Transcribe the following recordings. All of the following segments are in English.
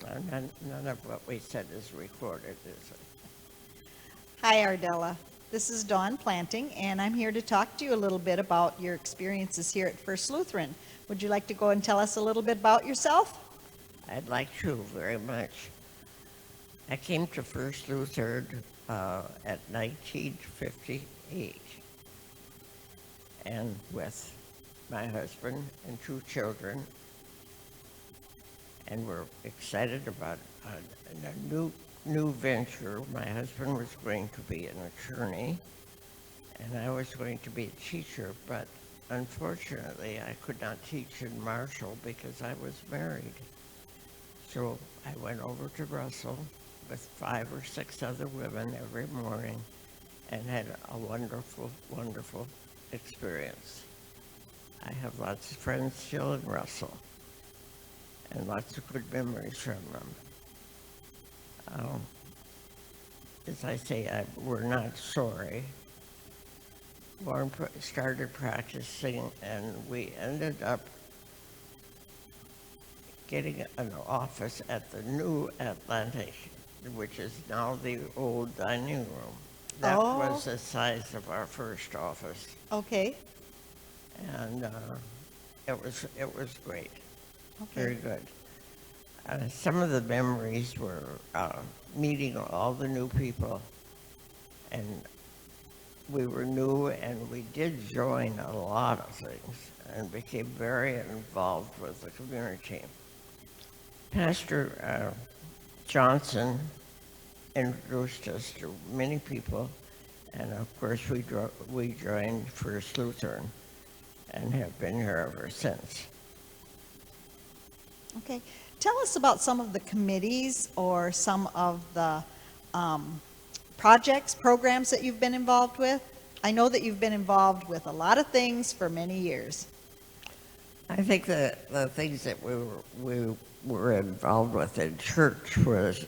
None of what we said is recorded, is it? Hi, Ardella. This is Dawn Planting, and I'm here to talk to you a little bit about your experiences here at First Lutheran. Would you like to go and tell us a little bit about yourself? I'd like to very much. I came to First Lutheran at 1958, and with my husband and 2 children, and we're excited about a new venture. My husband was going to be an attorney, and I was going to be a teacher, but unfortunately I could not teach in Marshall because I was married. So I went over to Russell with 5 or 6 other women every morning and had a wonderful, wonderful experience. I have lots of friends still in Russell and lots of good memories from them. As I say, we're not sorry. Warren started practicing, and we ended up getting an office at the new Atlantic, which is now the old dining room. That was the size of our first office, Okay. and it was great, Okay. very good. Some of the memories were meeting all the new people, and we were new, and we did join a lot of things and became very involved with the community. Pastor Johnson introduced us to many people, and of course we joined First Lutheran and have been here ever since. Okay. Tell us about some of the committees or some of the projects, programs that you've been involved with. I know that you've been involved with a lot of things for many years. I think the things that we were involved with in church was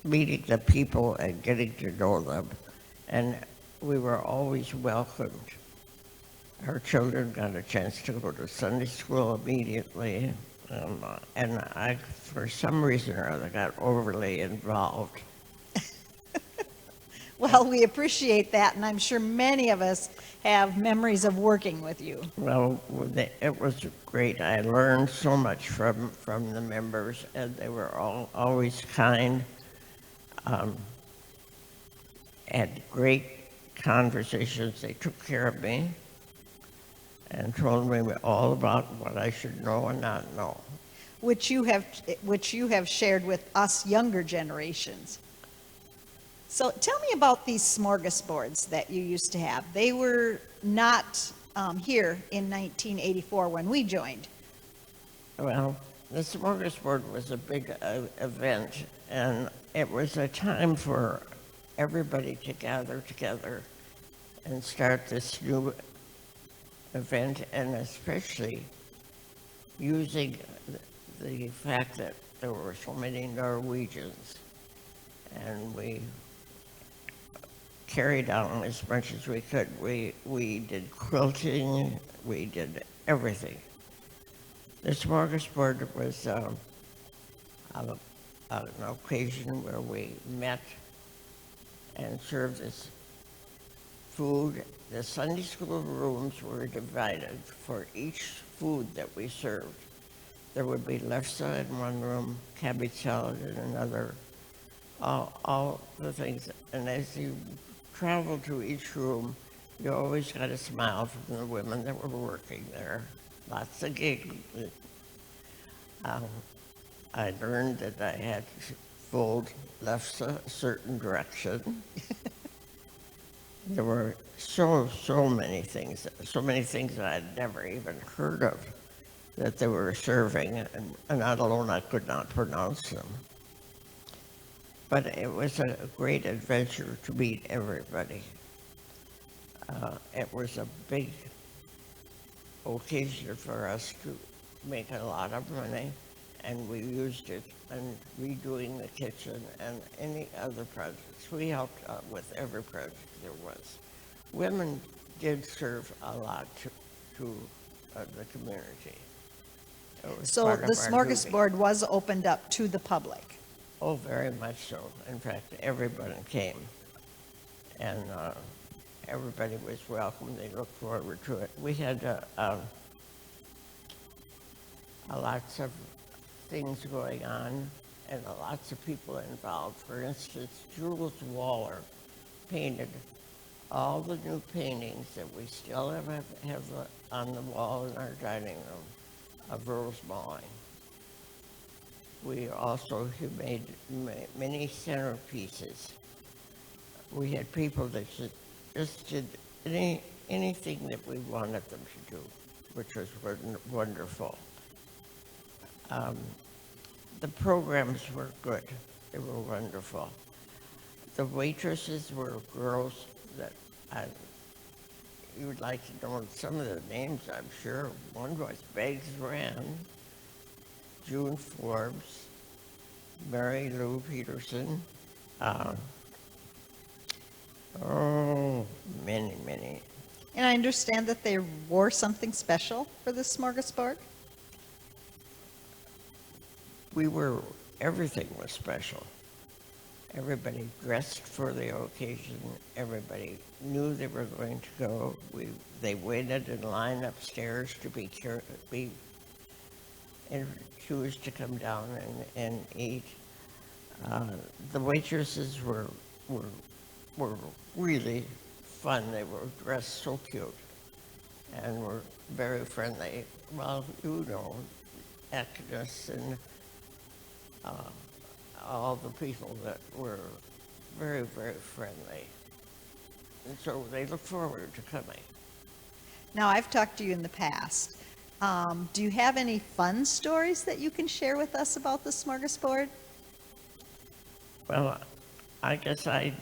meeting the people and getting to know them, and we were always welcomed. Our children got a chance to go to Sunday school immediately, and I, for some reason or other, got overly involved. Well, we appreciate that, and I'm sure many of us have memories of working with you. Well, it was great. I learned so much from the members, and they were all always kind. Had great conversations. They took care of me and told me all about what I should know and not know. Which you have shared with us younger generations. So tell me about these smorgasbords that you used to have. They were not here in 1984 when we joined. Well, the smorgasbord was a big event, and it was a time for everybody to gather together and start this new event, and especially using the fact that there were so many Norwegians, and we carried on as much as we could. We did quilting, we did everything. The smorgasbord was an occasion where we met and served this food. The Sunday school rooms were divided for each food that we served. There would be lefse in one room, cabbage salad in another, all the things. And as you traveled to each room, you always got a smile from the women that were working there. Lots of giggling. I learned that I had to fold lefse a certain direction. There were so many things that I'd never even heard of that they were serving, and not alone I could not pronounce them. But it was a great adventure to meet everybody. It was a big occasion for us to make a lot of money, and we used it in redoing the kitchen and any other projects. We helped with every project there was. Women did serve a lot to the community. was So part the of our duty. smorgasbord was opened up to the public. Oh, very much so. In fact, everybody came, and everybody was welcome. They looked forward to it. We had lots of things going on and lots of people involved. For instance, Jules Waller painted all the new paintings that we still have on the wall in our dining room of Rose Mauling. We also made many centerpieces. We had people that just did anything that we wanted them to do, which was wonderful. The programs were good. They were wonderful. The waitresses were girls that you would like to know some of the names, I'm sure. One was Beggs Rand, June Forbes, Mary Lou Peterson. Many, many. And I understand that they wore something special for the smorgasbord? Everything was special. Everybody dressed for the occasion. Everybody knew they were going to go. They waited in line upstairs to be choose to come down and eat. The waitresses were really fun. They were dressed so cute and were very friendly. Well, you know, Agnes and all the people that were very, very friendly. And so they look forward to coming. Now, I've talked to you in the past. Do you have any fun stories that you can share with us about the smorgasbord? Well, I guess I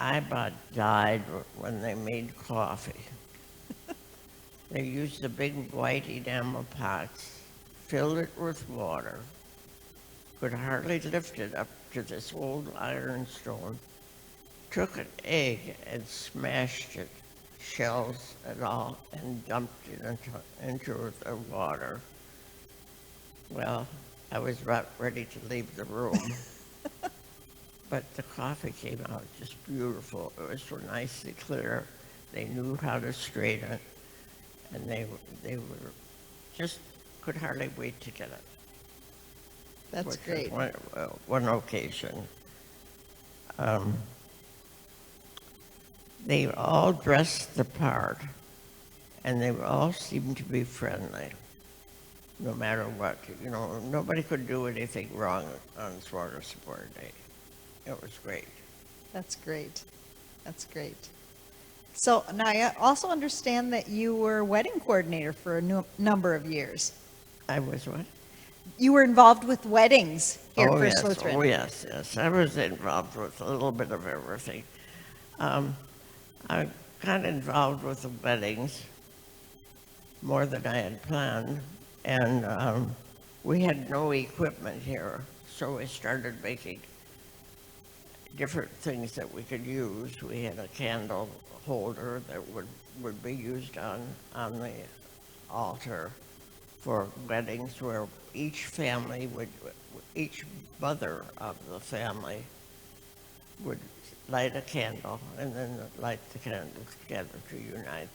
about died when they made coffee. They used the big white enamel pots, filled it with water, could hardly lift it up to this old iron stone, took an egg and smashed it, shells and all, and dumped it into the water. Well, I was about ready to leave the room. But the coffee came out just beautiful. It was so nicely clear. They knew how to strain it, and they were just could hardly wait to get it. That's great. One occasion, they all dressed the part, and they all seemed to be friendly, no matter what. You know, nobody could do anything wrong on Smorgasbord Day. It was great. That's great. That's great. So now I also understand that you were wedding coordinator for a number of years. I was what? You were involved with weddings here for Yes. Lutheran. Oh, yes, yes. I was involved with a little bit of everything. I got involved with the weddings more than I had planned, and we had no equipment here, so we started making different things that we could use. We had a candle holder that would be used on the altar for weddings, where each mother of the family would light a candle and then light the candles together to unite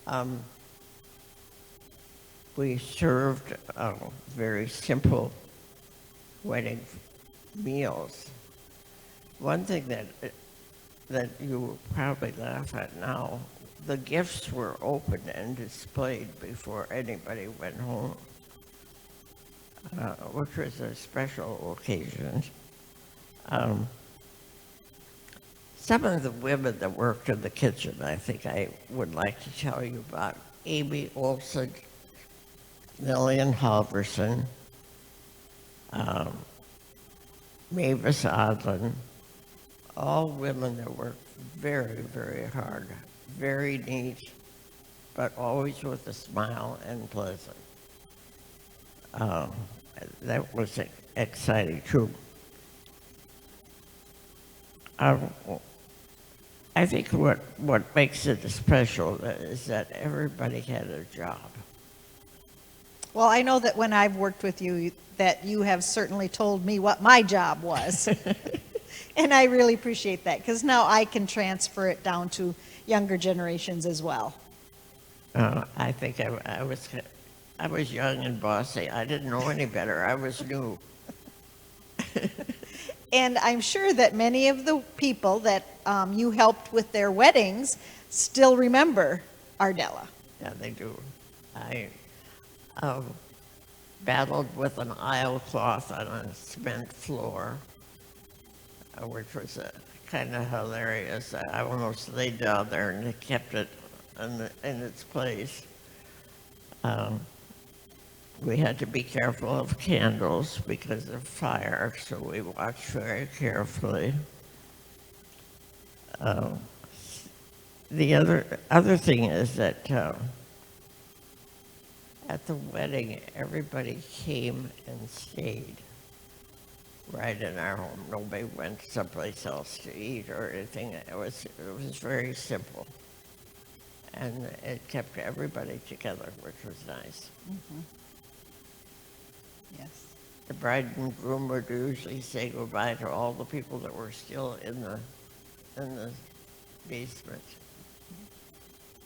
them. We served very simple wedding meals. One thing that you will probably laugh at now, the gifts were opened and displayed before anybody went home, which was a special occasion. Some of the women that worked in the kitchen, I think I would like to tell you about. Amy Olson, Lillian Halverson, Mavis Odlin, all women that worked very, very hard, very neat, but always with a smile and pleasant. That was exciting too. I think what makes it special is that everybody had a job. Well, I know that when I've worked with you, that you have certainly told me what my job was. And I really appreciate that, because now I can transfer it down to younger generations as well. I think I was young and bossy. I didn't know any better. I was new. And I'm sure that many of the people that you helped with their weddings still remember Ardella. Yeah, they do. I um, battled with an aisle cloth on a cement floor, which was kind of hilarious. I almost laid down there and they kept it in its place. Um, we had to be careful of candles because of fire, so we watched very carefully. Um, the other thing is that at the wedding, everybody came and stayed right in our home. Nobody went someplace else to eat or anything. It was very simple, and it kept everybody together, which was nice. Mm-hmm. Yes. The bride and groom would usually say goodbye to all the people that were still in the basement,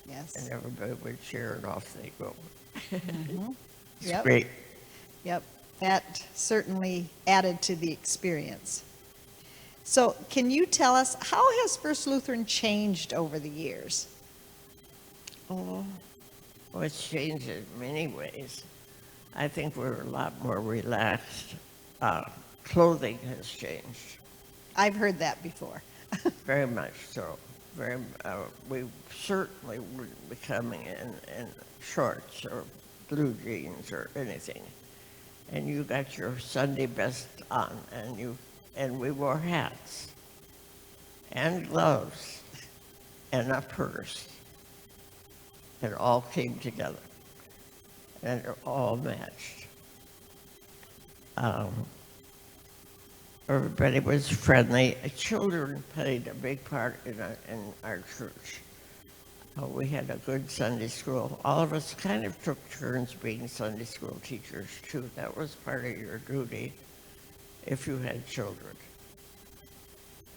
Yes. and everybody would cheer, and off they go. Mhm. It's Yep. great. Yep. That certainly added to the experience. So, can you tell us, how has First Lutheran changed over the years? Oh, well, it's changed in many ways. I think we're a lot more relaxed. Clothing has changed, I've heard that before. very much so. We certainly wouldn't be coming in shorts or blue jeans or anything. And you got your Sunday best on, and we wore hats and gloves and a purse. It all came together, and it all matched. Um, Everybody was friendly. Children played a big part in our church. We had a good Sunday school. All of us kind of took turns being Sunday school teachers, too. That was part of your duty if you had children.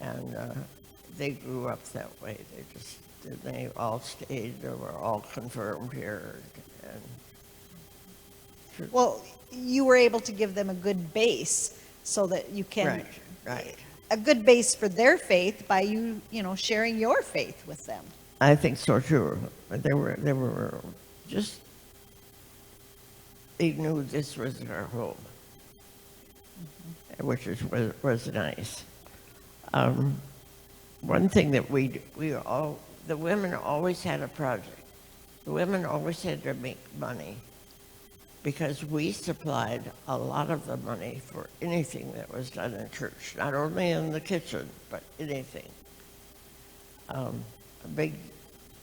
And they grew up that way. They all stayed. They were all confirmed here. And Well, you were able to give them a good base so that you can, right. a good base for their faith by you, sharing your faith with them. I think so too. They were just, they knew this was our home, which was nice. One thing that the women always had a project. The women always had to make money because we supplied a lot of the money for anything that was done in church, not only in the kitchen, but anything. A big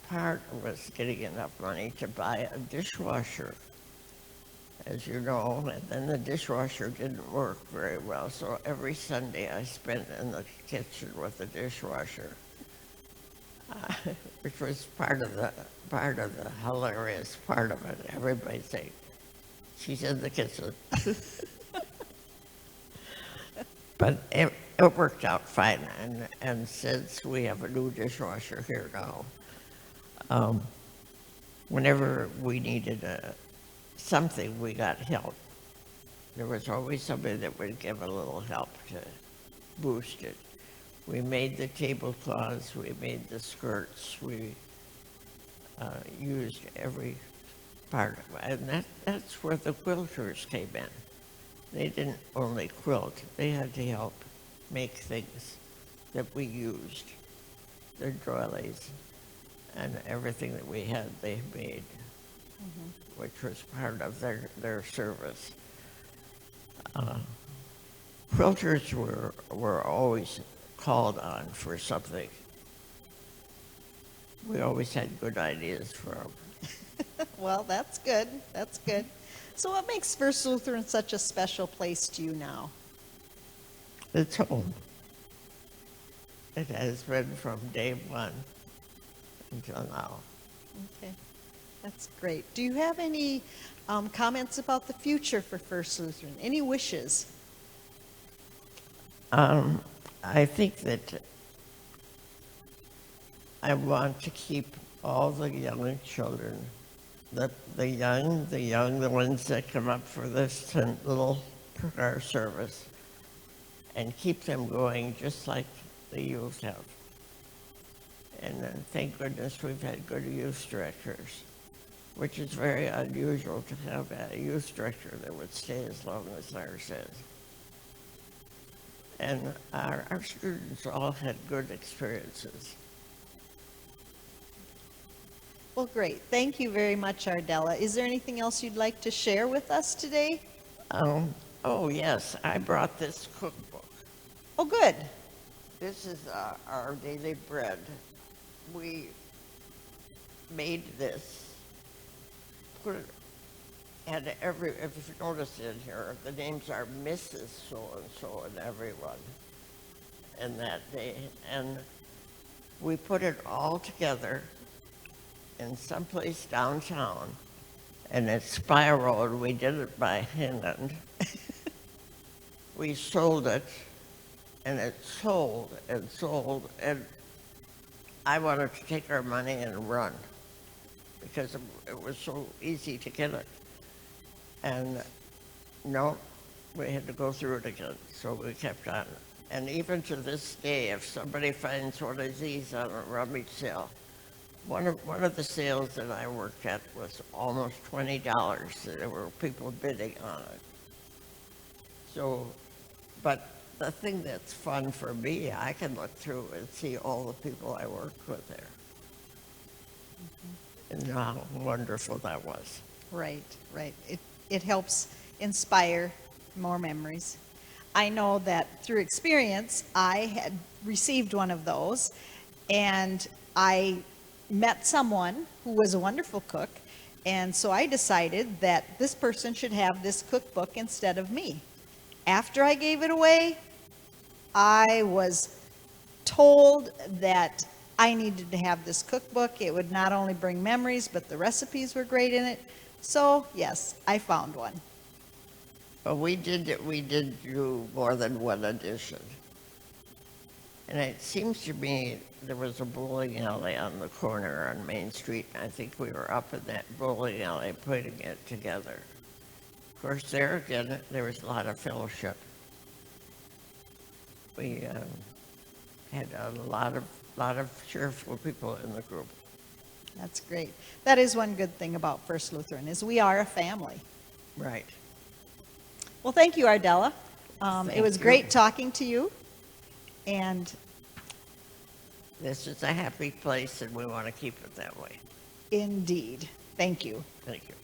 part was getting enough money to buy a dishwasher, as you know, and then the dishwasher didn't work very well, so every Sunday I spent in the kitchen with the dishwasher, which was part of the hilarious part of it. Everybody say, "She's in the kitchen." But it worked out fine, and since we have a new dishwasher here now, whenever we needed something, we got help. There was always somebody that would give a little help to boost it. We made the tablecloths, we made the skirts, we used every part of it. And that's where the quilters came in. They didn't only quilt, they had to help make things that we used. Their doilies and everything that we had, they made, which was part of their service. Quilters were always called on for something. We always had good ideas for them. Well, that's good. That's good. So what makes First Lutheran such a special place to you now? It's home. It has been from day one until now. Okay. That's great. Do you have any comments about the future for First Lutheran? Any wishes? I think that I want to keep all the young children, the young, the ones that come up for this little prayer service, and keep them going just like the youth have. And thank goodness we've had good youth directors, which is very unusual to have a youth director that would stay as long as ours is. And our students all had good experiences. Well, great. Thank you very much, Ardella. Is there anything else you'd like to share with us today? Oh, yes, I brought this cookbook. Oh, good. This is our daily bread. We made this, put it, and if you notice in here, the names are Mrs. So-and-so and everyone in that day. And we put it all together in someplace downtown, and it's Spire Road. We did it by hand. We sold it, and it sold and sold, and I wanted to take our money and run because it was so easy to get it. And no, we had to go through it again, so we kept on. And even to this day, if somebody finds one of these on a rummage sale, one of the sales that I worked at was almost $20. There were people bidding on it. So, but the thing that's fun for me, I can look through and see all the people I worked with there. And how wonderful that was. Right, right. It helps inspire more memories. I know that through experience, I had received one of those, and I met someone who was a wonderful cook, and so I decided that this person should have this cookbook instead of me. After I gave it away, I was told that I needed to have this cookbook. It would not only bring memories, but the recipes were great in it. So, yes, I found one. But we did do more than one edition. And it seems to me there was a bowling alley on the corner on Main Street, and I think we were up in that bowling alley putting it together. Of course, there again, there was a lot of fellowship. We had a lot of cheerful people in the group. That's great. That is one good thing about First Lutheran, is we are a family. Right. Well, thank you, Ardella. It was you. great talking to you. And This is a happy place, and we want to keep it that way. indeed, thank you. Thank you.